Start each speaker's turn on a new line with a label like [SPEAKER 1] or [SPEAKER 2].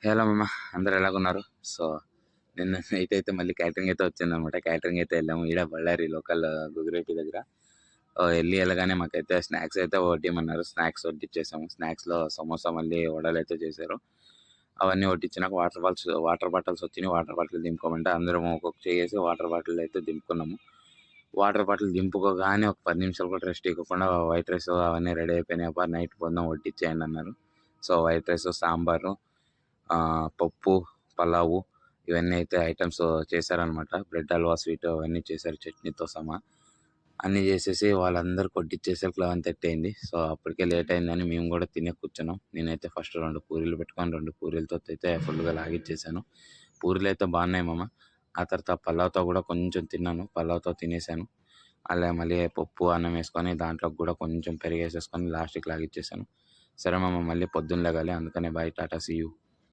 [SPEAKER 1] Hello మామ, అందరూ ఎలాగున్నారు? So, నిన్న నైట్ అయితే మళ్ళీ క్యాటరింగ్ అయితే వచ్చిందనమాట. క్యాటరింగ్ అయితే వెళ్ళాము. ఈడ బళ్ళారి లోకల్ గుగిరెడ్డి దగ్గర. వెళ్ళగానే మాకైతే స్నాక్స్ అయితే వడ్డియమన్నారు. స్నాక్స్ వడ్డిచ్చేసాము. స్నాక్స్‌లో సమోసా మళ్ళీ వడలైతే చేశారు. అవన్నీ వడ్డించినాక వాటర్ బాటిల్స్ వచ్చినాయి. వాటర్ బాటిల్ దింపుకోమంటే అందరం ఒక్కొక్క చెయ్యేసి వాటర్ బాటిల్ అయితే దింపుకున్నాము. వాటర్ బాటిల్ దింపుకోగానే ఒక 10 నిమిషాలు కూడా రెస్ట్ ఇవ్వకుండా వైట్ రైస్ అవన్నీ రెడీ అయిపోయినాయి. అబ్బా! నైట్ పొద్దున వడ్డిచ్చేయండి అన్నారు. సో, వైట్ రైసు, సాంబారు, పప్పు, పలావు ఇవన్నీ అయితే ఐటెమ్స్ చేశారనమాట. బ్రెడ్ హల్వా, స్వీట్ అవన్నీ చేశారు చట్నీతో సహా. అన్నీ చేసేసి వాళ్ళందరికి వడ్డిచ్చేసరికి 11:30 అయింది. సో, అప్పటికే లేట్ అయిందని మేము కూడా తినే కూర్చున్నాం. నేనైతే ఫస్ట్ 2 పూరీలు పెట్టుకొని 2 పూరీలతో అయితే ఫుల్‌గా లాగిచ్చేసాను. పూరీలైతే బాగున్నాయి మామ. ఆ తర్వాత పలావ్‌తో కూడా కొంచెం తిన్నాను. పలావ్‌తో తినేసాను. అలా మళ్ళీ పప్పు, అన్నం వేసుకొని దాంట్లోకి కూడా కొంచెం పెరుగేసేసుకొని లాస్ట్‌కి లాగిచ్చేసాను. సరే మామ, మళ్ళీ పొద్దున్న లెగాలి. అందుకనే బాయ్, టాటా, సీ యూ.